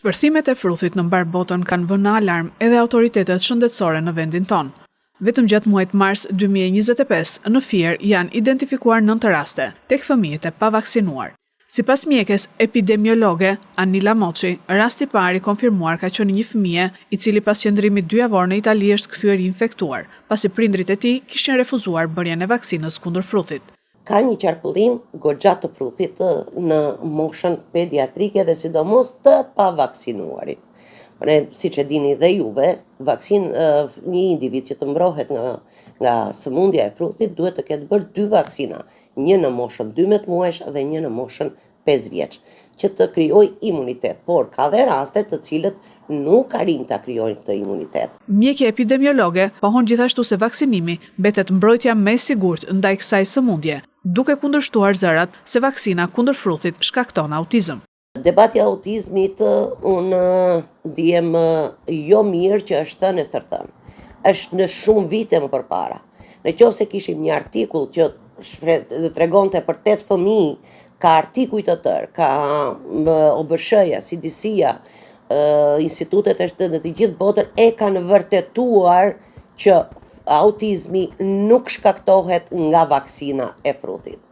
Shpërthimet e fruthit në mbar botën kanë vënë në alarm edhe autoritetet shëndetësore në vendin tonë. Vetëm gjatë muajit mars 2025 në Fier janë identifikuar 9 raste tek fëmijët e pavaksinuar. Sipas mjekes epidemiologe Anila Moçi, rasti i parë i konfirmuar ka qenë një fëmijë i cili pas qëndrimit 2 javor në Itali është kthyer i infektuar, pasi prindrit e tij kishin refuzuar bërjen e vaksinës kundër fruthit. Ka një qarkullim goxha të fruthit në moshën pediatrike dhe sidomos të pavaksinuarit. Siç e dini dhe juve, një individ që të mbrohet nga sëmundja e fruthit duhet të ketë bërë 2 vaksina, një në moshën 12 muajsh dhe një në moshën 5 vjeç, që të krijojë imunitet, por ka dhe raste të cilët nuk arrin ta krijojnë këtë imunitet. Mjekja epidemiologe pohon gjithashtu se vaksinimi mbetet mbrojtja më e sigurt ndaj kësaj sëmundje, duke kundërshtuar zërat se vaksina kundër fruthit shkakton autizëm. Debati i autizmit unë ndihem jo mirë që është thënë e stërthën. Është në shumë vite më përpara. Nëse kishim një artikull që tregonte për 8 fëmijë, ka artikuj të tërë, ka OBSH-ja, CDC-ja, institutet e në të gjithë botën e kanë vërtetuar që autizmi nuk shkaktohet nga vaksina e fruthit.